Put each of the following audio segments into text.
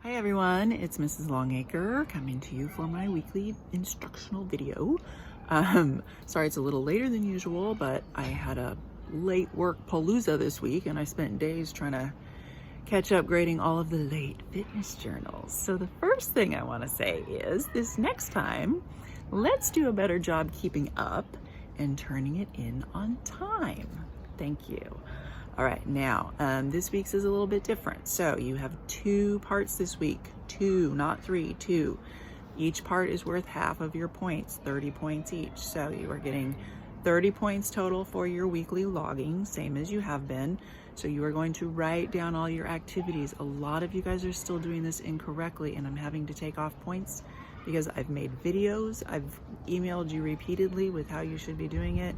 Hi everyone, it's Mrs. Longaker coming to you for my weekly instructional video. Sorry it's a little later than usual, but I had a late work palooza this week and I spent days trying to catch up grading all of the late fitness journals. So the first thing I want to say is this next time, let's do a better job keeping up and turning it in on time. Thank you. All right, now this week's is a little bit different. So you have 2 parts this week, 2, not 3, 2. Each part is worth half of your points, 30 points each. So you are getting 30 points total for your weekly logging, same as you have been. So you are going to write down all your activities. A lot of you guys are still doing this incorrectly and I'm having to take off points because I've made videos, I've emailed you repeatedly with how you should be doing it.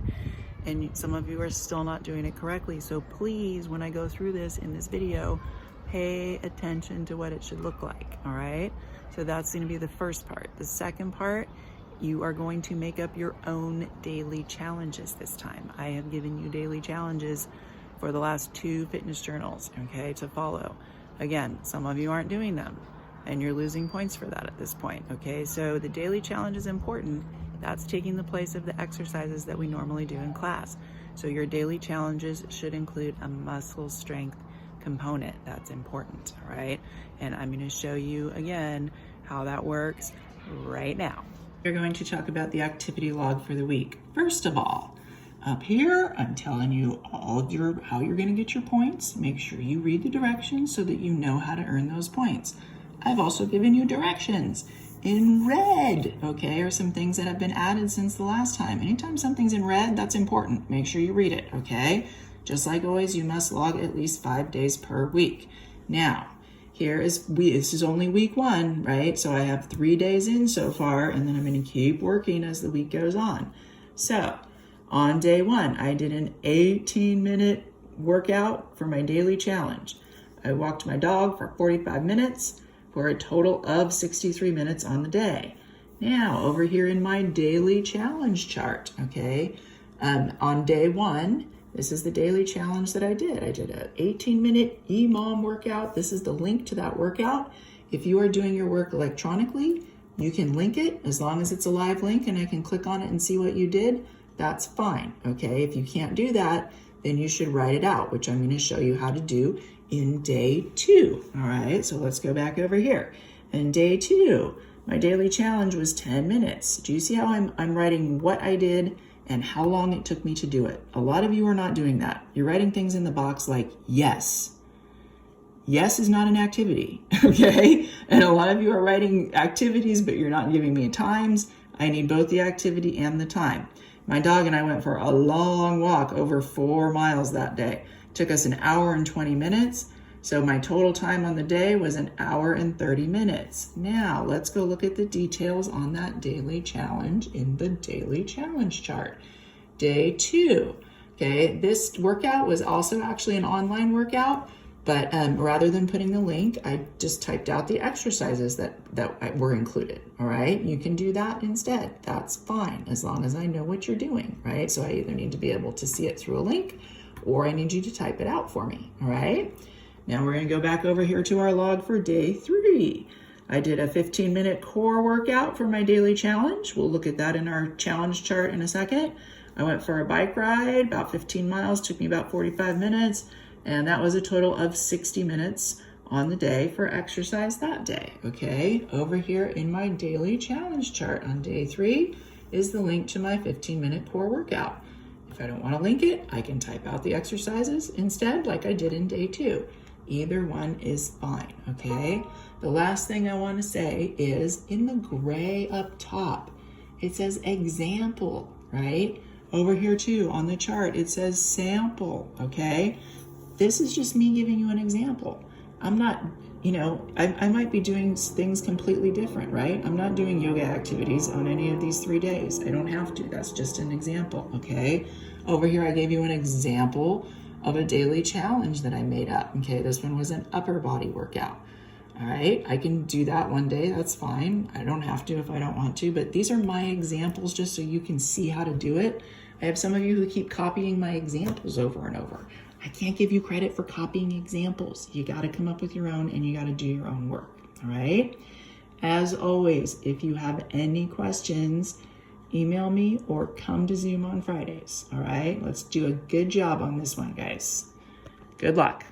And some of you are still not doing it correctly. So please, when I go through this in this video, pay attention to what it should look like, all right? So that's gonna be the first part. The second part, you are going to make up your own daily challenges this time. I have given you daily challenges for the last 2 fitness journals, okay, to follow. Again, some of you aren't doing them and you're losing points for that at this point, okay? So the daily challenge is important. That's taking the place of the exercises that we normally do in class. So your daily challenges should include a muscle strength component. That's important, all right? And I'm going to show you again how that works right now. We're going to talk about the activity log for the week. First of all, up here, I'm telling you all of how you're going to get your points. Make sure you read the directions so that you know how to earn those points. I've also given you directions. In red, okay, are some things that have been added since the last time. Anytime something's in red, that's important. Make sure you read it, okay? Just like always, you must log at least 5 days per week. Now, this is only week 1, right? So I have 3 days in so far, and then I'm gonna keep working as the week goes on. So, on day 1, I did an 18-minute workout for my daily challenge. I walked my dog for 45 minutes, for a total of 63 minutes on the day. Now, over here in my daily challenge chart, okay, on day 1, this is the daily challenge that I did. I did an 18-minute EMOM workout. This is the link to that workout. If you are doing your work electronically, you can link it as long as it's a live link and I can click on it and see what you did. That's fine, okay? If you can't do that, then you should write it out, which I'm going to show you how to do in day 2. All right, so let's go back over here. In day 2, my daily challenge was 10 minutes. Do you see how I'm writing what I did and how long it took me to do it? A lot of you are not doing that. You're writing things in the box like yes. Yes is not an activity, okay? And a lot of you are writing activities, but you're not giving me times. I need both the activity and the time. My dog and I went for a long walk, over 4 miles that day. Took us 1 hour and 20 minutes. So my total time on the day was 1 hour and 30 minutes. Now let's go look at the details on that daily challenge in the daily challenge chart. Day 2, okay, this workout was also actually an online workout, but rather than putting the link, I just typed out the exercises that were included, all right? You can do that instead. That's fine, as long as I know what you're doing, right? So I either need to be able to see it through a link or I need you to type it out for me, all right? Now we're gonna go back over here to our log for day 3. I did a 15-minute core workout for my daily challenge. We'll look at that in our challenge chart in a second. I went for a bike ride, about 15 miles, took me about 45 minutes, and that was a total of 60 minutes on the day for exercise that day, okay? Over here in my daily challenge chart on day 3 is the link to my 15-minute core workout. If I don't want to link it, I can type out the exercises instead like I did in day 2. Either one is fine, okay? The last thing I want to say is in the gray up top, it says example, right? Over here too, on the chart, it says sample, okay? This is just me giving you an example. I'm not, I might be doing things completely different, right? I'm not doing yoga activities on any of these 3 days. I don't have to. That's just an example, okay? Over here, I gave you an example of a daily challenge that I made up, okay? This one was an upper body workout, all right? I can do that one day. That's fine. I don't have to if I don't want to, but these are my examples just so you can see how to do it. I have some of you who keep copying my examples over and over. I can't give you credit for copying examples. You got to come up with your own and you got to do your own work. All right. As always, if you have any questions, email me or come to Zoom on Fridays. All right. Let's do a good job on this one, guys. Good luck.